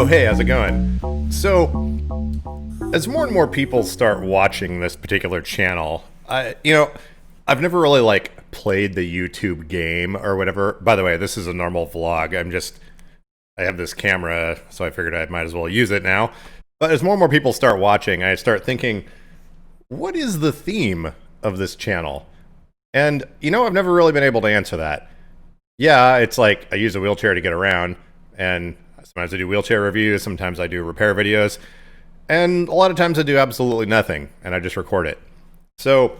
Oh, hey, how's it going? So, as more and more people start watching this particular channel, I've never really played the YouTube game or whatever. By the way, this is a normal vlog. I have this camera, so I figured I might as well use it now. But as more and more people start watching, I start thinking, what is the theme of this channel? And, I've never really been able to answer that. Yeah, it's like I use a wheelchair to get around, and sometimes I do wheelchair reviews, sometimes I do repair videos, and a lot of times I do absolutely nothing, and I just record it. So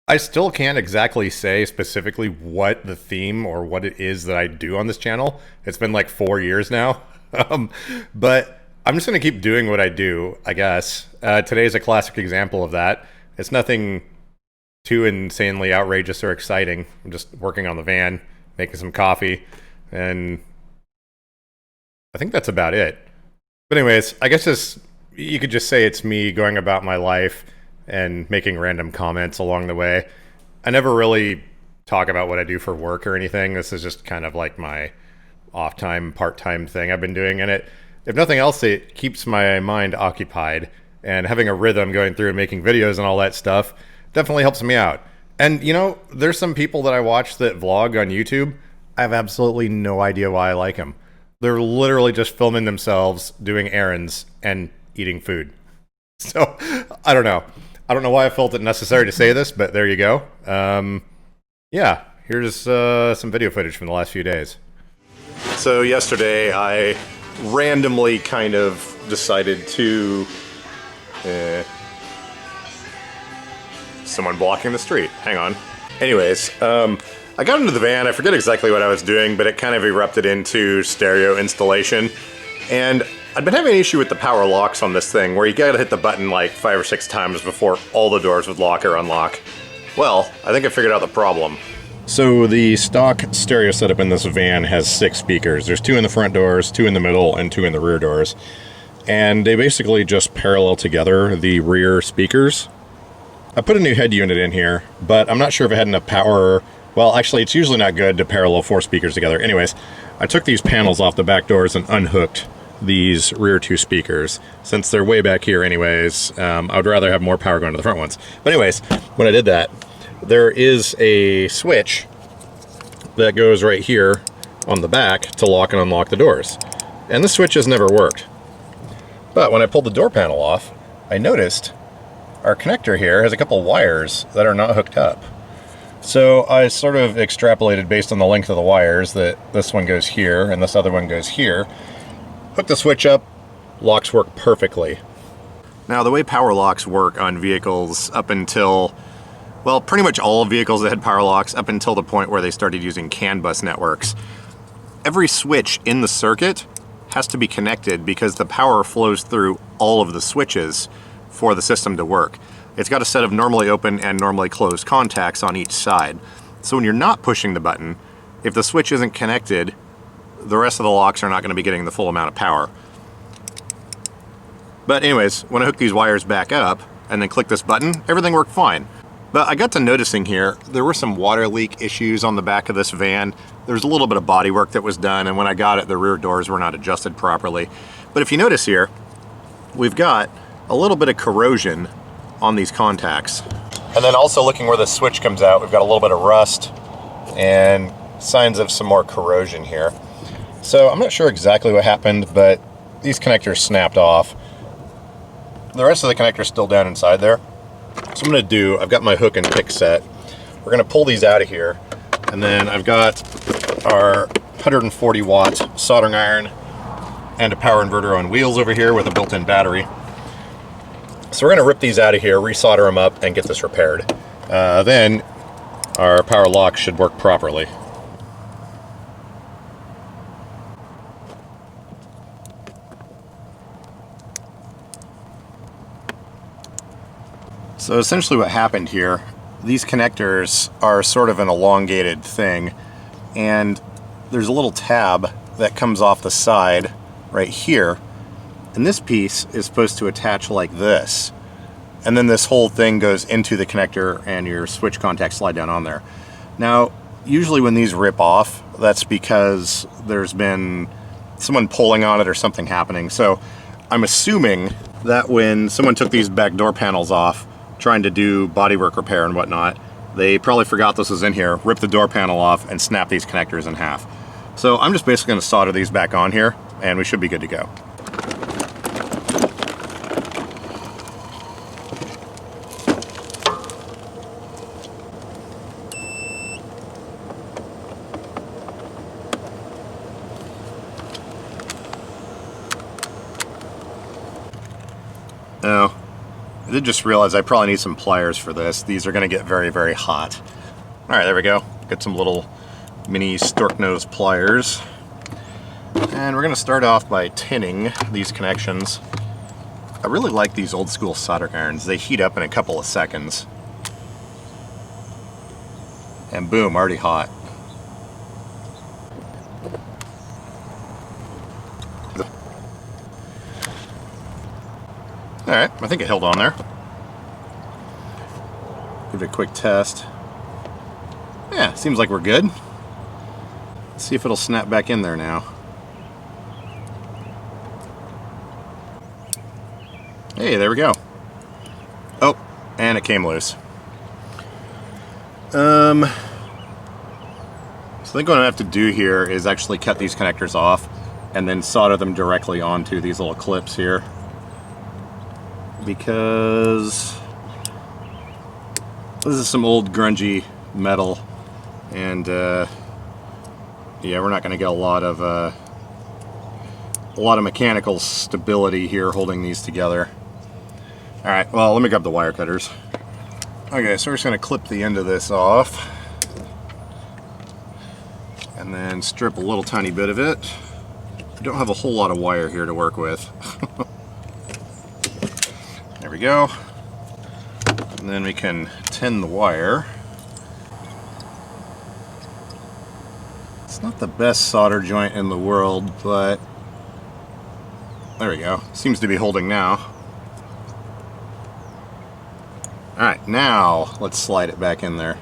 I still can't exactly say specifically what the theme or what it is that I do on this channel. It's been like 4 years now, but I'm just going to keep doing what I do, I guess. Today's a classic example of that. It's nothing too insanely outrageous or exciting. I'm just working on the van, making some coffee, and I think that's about it. But anyways, I guess you could just say it's me going about my life and making random comments along the way. I never really talk about what I do for work or anything. This is just kind of like my off-time, part-time thing I've been doing in it. If nothing else, it keeps my mind occupied, and having a rhythm going through and making videos and all that stuff definitely helps me out. And there's some people that I watch that vlog on YouTube. I have absolutely no idea why I like them. They're literally just filming themselves doing errands and eating food. So I don't know. I don't know why I felt it necessary to say this, but there you go. Yeah, here's some video footage from the last few days. So yesterday I randomly kind of decided to someone blocking the street. Hang on. Anyways, I got into the van. I forget exactly what I was doing, but it kind of erupted into stereo installation. And I'd been having an issue with the power locks on this thing, where you gotta hit the button like 5 or 6 times before all the doors would lock or unlock. Well, I think I figured out the problem. So the stock stereo setup in this van has 6 speakers. There's 2 in the front doors, 2 in the middle, and 2 in the rear doors. And they basically just parallel together the rear speakers. I put a new head unit in here, but I'm not sure if it had enough power. Well, actually, it's usually not good to parallel 4 speakers together. Anyways, I took these panels off the back doors and unhooked these rear 2 speakers. Since they're way back here anyways, I would rather have more power going to the front ones. But anyways, when I did that, there is a switch that goes right here on the back to lock and unlock the doors. And this switch has never worked. But when I pulled the door panel off, I noticed our connector here has a couple wires that are not hooked up. So I sort of extrapolated based on the length of the wires that this one goes here and this other one goes here. Hook the switch up, locks work perfectly. Now the way power locks work on vehicles up until, well, pretty much all vehicles that had power locks up until the point where they started using CAN bus networks. Every switch in the circuit has to be connected because the power flows through all of the switches for the system to work. It's got a set of normally open and normally closed contacts on each side. So when you're not pushing the button, if the switch isn't connected, the rest of the locks are not going to be getting the full amount of power. But anyways, when I hook these wires back up and then click this button, everything worked fine. But I got to noticing here, there were some water leak issues on the back of this van. There's a little bit of body work that was done, and when I got it, the rear doors were not adjusted properly. But if you notice here, we've got a little bit of corrosion on these contacts. And then also looking where the switch comes out, we've got a little bit of rust and signs of some more corrosion here. So I'm not sure exactly what happened, but these connectors snapped off. The rest of the connector's still down inside there. So I'm gonna I've got my hook and pick set. We're gonna pull these out of here, and then I've got our 140 watt soldering iron and a power inverter on wheels over here with a built-in battery. So we're gonna rip these out of here, resolder them up, and get this repaired. Then our power lock should work properly. So essentially what happened here, these connectors are sort of an elongated thing, and there's a little tab that comes off the side right here, and this piece is supposed to attach like this. And then this whole thing goes into the connector and your switch contacts slide down on there. Now, usually when these rip off, that's because there's been someone pulling on it or something happening. So I'm assuming that when someone took these back door panels off, trying to do bodywork repair and whatnot, they probably forgot this was in here, ripped the door panel off, and snapped these connectors in half. So I'm just basically going to solder these back on here, and we should be good to go. Now, I did just realize I probably need some pliers for this. These are going to get very, very hot. All right, there we go. Get some little mini stork nose pliers. And we're going to start off by tinning these connections. I really like these old school soldering irons. They heat up in a couple of seconds. And boom, already hot. All right, I think it held on there. Give it a quick test. Yeah, seems like we're good. Let's see if it'll snap back in there now. Hey, there we go. Oh, and it came loose. So I think what I have to do here is actually cut these connectors off and then solder them directly onto these little clips here. Because this is some old grungy metal, and yeah, we're not going to get a lot of mechanical stability here holding these together. All right, well, let me grab the wire cutters. Okay, so we're just going to clip the end of this off and then strip a little tiny bit of it. I don't have a whole lot of wire here to work with. There we go. And then we can tin the wire. It's not the best solder joint in the world, but there we go. Seems to be holding now. Alright, now let's slide it back in there.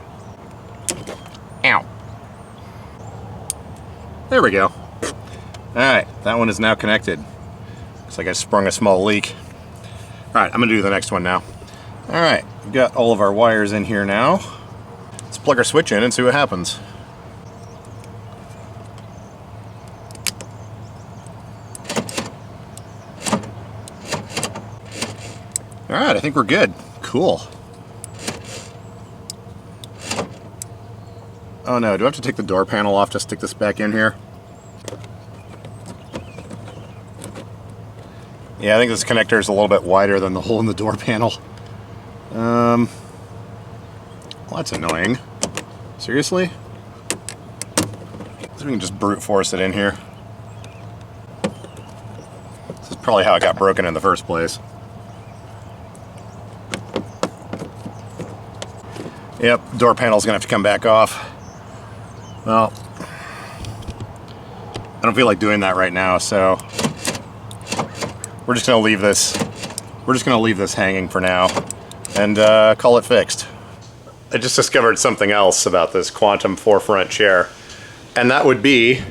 Ow. There we go. Alright, that one is now connected. Looks like I sprung a small leak. Alright, I'm going to do the next one now. Alright, we've got all of our wires in here now. Let's plug our switch in and see what happens. Alright, I think we're good. Cool. Oh no, do I have to take the door panel off to stick this back in here? Yeah, I think this connector is a little bit wider than the hole in the door panel. Well, that's annoying. Seriously? So we can just brute force it in here. This is probably how it got broken in the first place. Yep, door panel's gonna have to come back off. Well, I don't feel like doing that right now, so we're just gonna leave this. We're just gonna leave this hanging for now, and call it fixed. I just discovered something else about this Quantum forefront chair, and that would be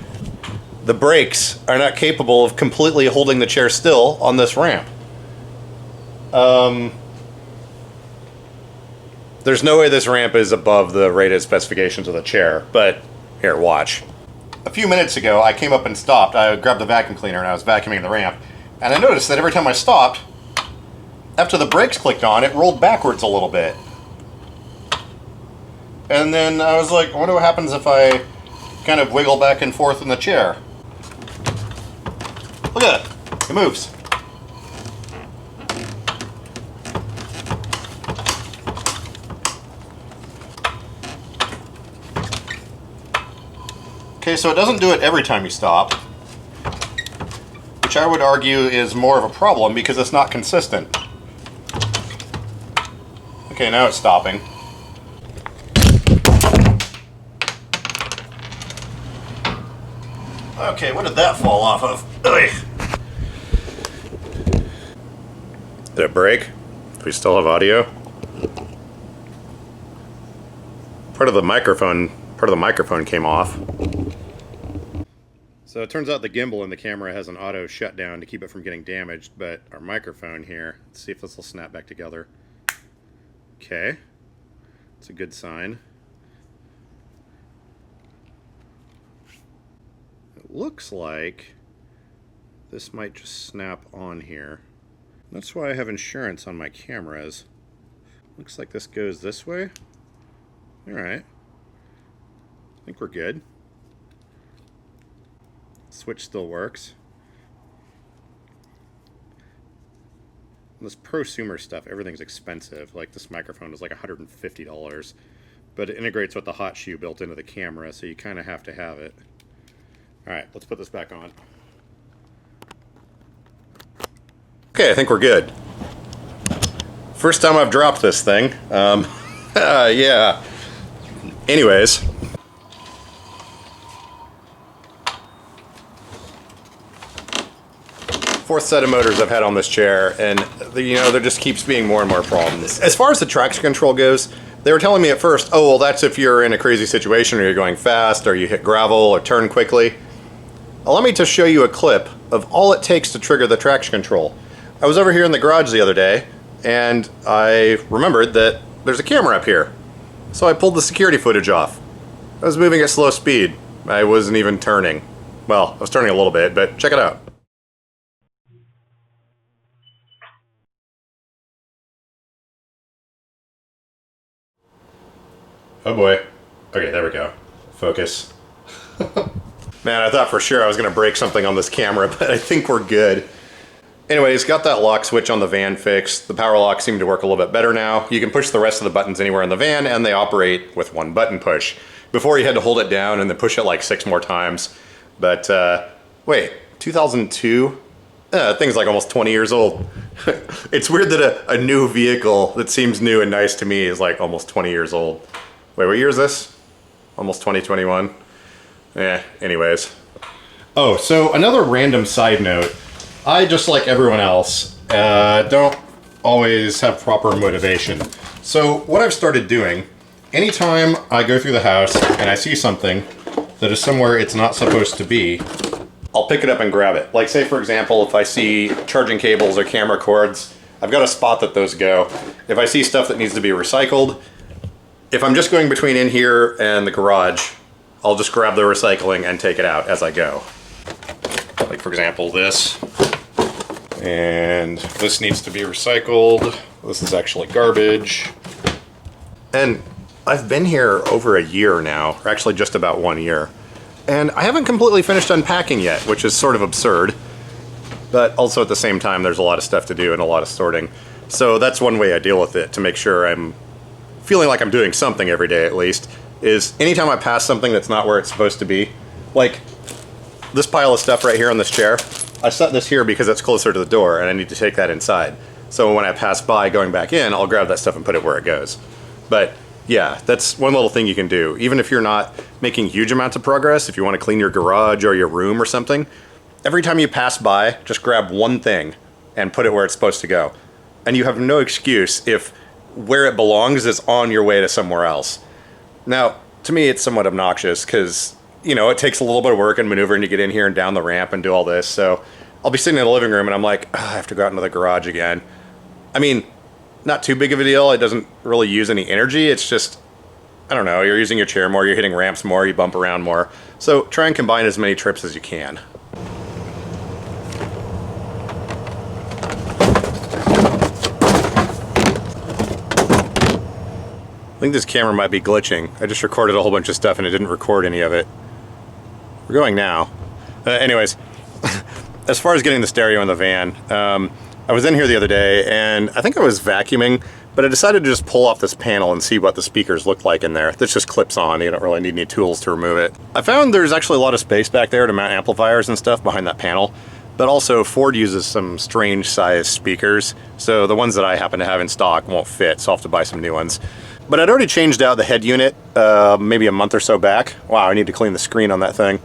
the brakes are not capable of completely holding the chair still on this ramp. There's no way this ramp is above the rated specifications of the chair, but here, watch. A few minutes ago, I came up and stopped. I grabbed the vacuum cleaner and I was vacuuming the ramp, and I noticed that every time I stopped, after the brakes clicked on, it rolled backwards a little bit. And then I was like, I wonder what happens if I kind of wiggle back and forth in the chair. Look at it. It moves. Okay, so it doesn't do it every time you stop, which I would argue is more of a problem because it's not consistent. Okay, now it's stopping. Okay, what did that fall off of? Ugh. Did it break? Do we still have audio? Part of the microphone came off. So it turns out the gimbal in the camera has an auto shutdown to keep it from getting damaged, but our microphone here, let's see if this will snap back together. Okay, it's a good sign. It looks like this might just snap on here. That's why I have insurance on my cameras. Looks like this goes this way. Alright. I think we're good. Switch still works. This prosumer stuff, everything's expensive. Like this microphone is like $150. But it integrates with the hot shoe built into the camera, so you kind of have to have it. Alright, let's put this back on. Okay, I think we're good. First time I've dropped this thing. Yeah. Anyways. Fourth set of motors I've had on this chair, and there just keeps being more and more problems. As far as the traction control goes, they were telling me at first, oh, well, that's if you're in a crazy situation or you're going fast or you hit gravel or turn quickly. Allow me to show you a clip of all it takes to trigger the traction control. I was over here in the garage the other day, and I remembered that there's a camera up here. So I pulled the security footage off. I was moving at slow speed. I wasn't even turning. Well, I was turning a little bit, but check it out. Oh boy. Okay, there we go. Focus. Man, I thought for sure I was going to break something on this camera, but I think we're good. Anyways, got that lock switch on the van fixed. The power lock seemed to work a little bit better now. You can push the rest of the buttons anywhere in the van, and they operate with one button push. Before you had to hold it down and then push it like 6 more times. But, wait, 2002? Thing's like almost 20 years old. It's weird that a new vehicle that seems new and nice to me is like almost 20 years old. Wait, what year is this? Almost 2021. Anyways. Oh, so another random side note. I, just like everyone else, don't always have proper motivation. So what I've started doing, anytime I go through the house and I see something that is somewhere it's not supposed to be, I'll pick it up and grab it. Like say for example, if I see charging cables or camera cords, I've got a spot that those go. If I see stuff that needs to be recycled, if I'm just going between in here and the garage, I'll just grab the recycling and take it out as I go. Like for example, this. And this needs to be recycled. This is actually garbage. And I've been here over a year now, or actually just about 1 year. And I haven't completely finished unpacking yet, which is sort of absurd. But also at the same time, there's a lot of stuff to do and a lot of sorting. So that's one way I deal with it, to make sure I'm feeling like I'm doing something every day at least, is anytime I pass something that's not where it's supposed to be, like this pile of stuff right here on this chair, I set this here because it's closer to the door and I need to take that inside. So when I pass by going back in, I'll grab that stuff and put it where it goes. But yeah, that's one little thing you can do. Even if you're not making huge amounts of progress, if you want to clean your garage or your room or something, every time you pass by, just grab one thing and put it where it's supposed to go. And you have no excuse if where it belongs is on your way to somewhere else. Now, to me, it's somewhat obnoxious because, it takes a little bit of work and maneuvering to get in here and down the ramp and do all this. So I'll be sitting in the living room and I'm like, I have to go out into the garage again. I mean, not too big of a deal. It doesn't really use any energy. It's just, I don't know, you're using your chair more, you're hitting ramps more, you bump around more. So try and combine as many trips as you can. I think this camera might be glitching. I just recorded a whole bunch of stuff and it didn't record any of it. We're going now. Anyways, as far as getting the stereo in the van, I was in here the other day and I think I was vacuuming, but I decided to just pull off this panel and see what the speakers look like in there. This just clips on, you don't really need any tools to remove it. I found there's actually a lot of space back there to mount amplifiers and stuff behind that panel, but also Ford uses some strange sized speakers, so the ones that I happen to have in stock won't fit, so I'll have to buy some new ones. But I'd already changed out the head unit maybe a month or so back. Wow, I need to clean the screen on that thing.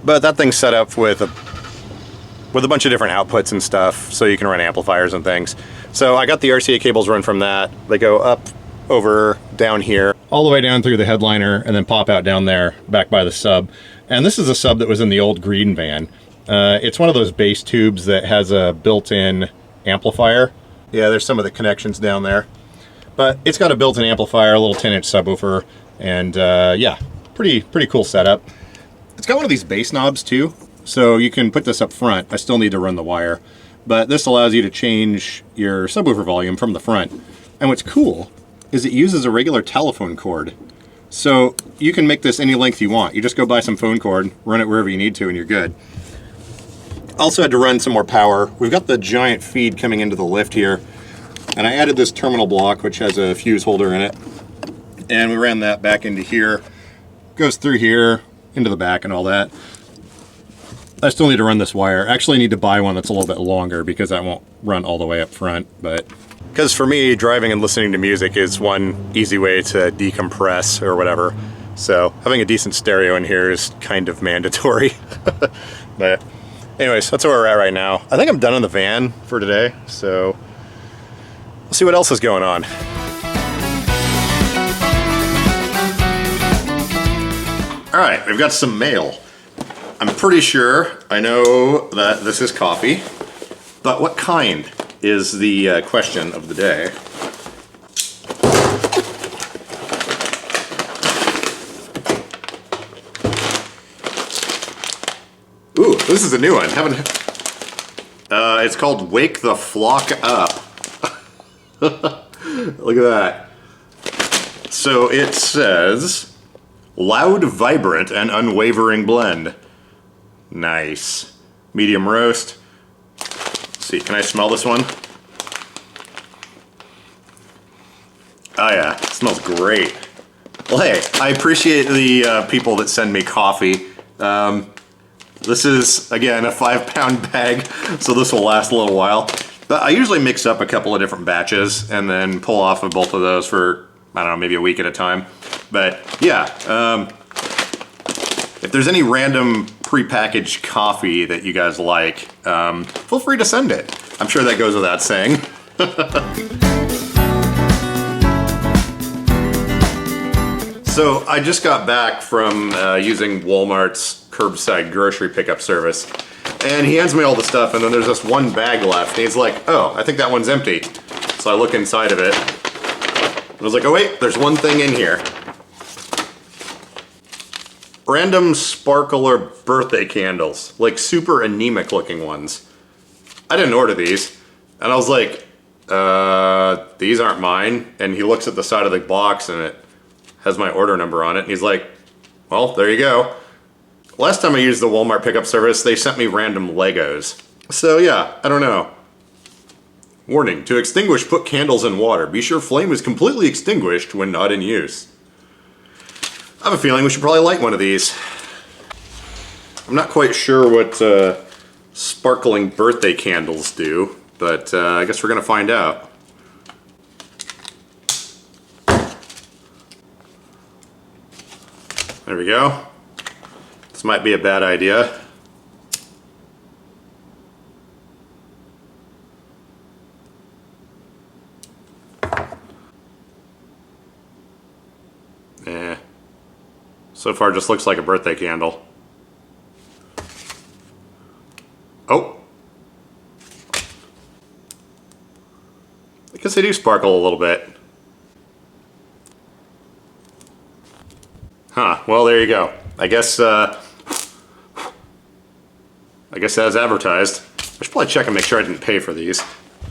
But that thing's set up with a bunch of different outputs and stuff, so you can run amplifiers and things. So I got the RCA cables run from that. They go up, over, down here. all the way down through the headliner and then pop out down there back by the sub. And this is a sub that was in the old green van. It's one of those bass tubes that has a built-in amplifier. Yeah, there's some of the connections down there. But it's got a built-in amplifier, a little 10-inch subwoofer, and yeah, pretty cool setup. It's got one of these bass knobs too, so you can put this up front. I still need to run the wire, but this allows you to change your subwoofer volume from the front. And what's cool is it uses a regular telephone cord. So you can make this any length you want. You just go buy some phone cord, run it wherever you need to, and you're good. Also had to run some more power. We've got the giant feed coming into the lift here, and I added this terminal block, which has a fuse holder in it. And we ran that back into here. Goes through here, into the back and all that. I still need to run this wire. Actually, I need to buy one that's a little bit longer because that won't run all the way up front, but because for me, driving and listening to music is one easy way to decompress or whatever. So having a decent stereo in here is kind of mandatory. But anyways, that's where we're at right now. I think I'm done in the van for today, so we'll see what else is going on. All right, we've got some mail. I'm pretty sure I know that this is coffee, but what kind is the question of the day. Ooh, this is a new one. It's called Wake the Flock Up. Look at that. So it says, loud, vibrant, and unwavering blend. Nice. Medium roast. Let's see, can I smell this one? Oh yeah, it smells great. Well hey, I appreciate the people that send me coffee. This is, again, a 5-pound bag, so this will last a little while. But I usually mix up a couple of different batches and then pull off of both of those for, I don't know, maybe a week at a time. But yeah, if there's any random prepackaged coffee that you guys like, feel free to send it. I'm sure that goes without saying. So I just got back from using Walmart's curbside grocery pickup service, and he hands me all the stuff, and then there's this one bag left, and he's like, oh, I think that one's empty. So I look inside of it, and I was like, oh wait, there's one thing in here. Random sparkler birthday candles, like super anemic looking ones. I didn't order these, and I was like, these aren't mine. And he looks at the side of the box and it has my order number on it, and he's like, well, there you go. Last time I used the Walmart pickup service, they sent me random Legos. So yeah, I don't know. Warning, to extinguish, put candles in water. Be sure flame is completely extinguished when not in use. I have a feeling we should probably light one of these. I'm not quite sure what sparkling birthday candles do, but I guess we're gonna find out. There we go. This might be a bad idea. So far, just looks like a birthday candle. Oh. I guess they do sparkle a little bit. Huh, well there you go. I guess as advertised. I should probably check and make sure I didn't pay for these.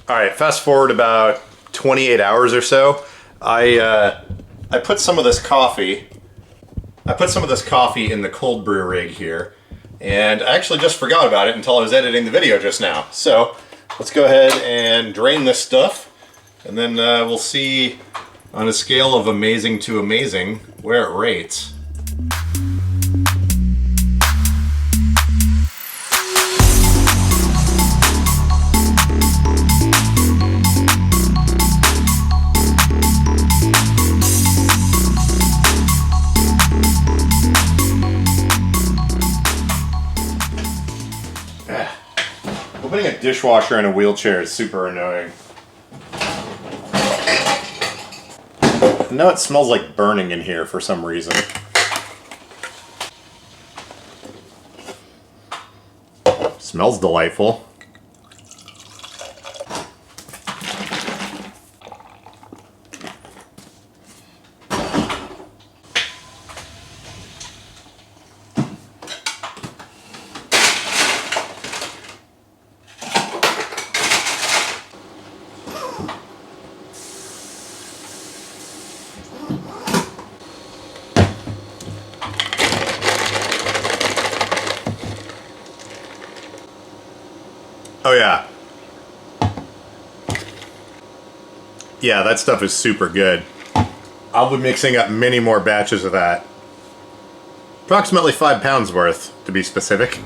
Alright, fast forward about 28 hours or so. I put some of this coffee in the cold brew rig here, and I actually just forgot about it until I was editing the video just now. So let's go ahead and drain this stuff, and then we'll see on a scale of amazing to amazing where it rates. Opening a dishwasher in a wheelchair is super annoying. Now it smells like burning in here for some reason. Smells delightful. Oh yeah. Yeah, that stuff is super good. I'll be mixing up many more batches of that. Approximately 5 pounds worth, to be specific.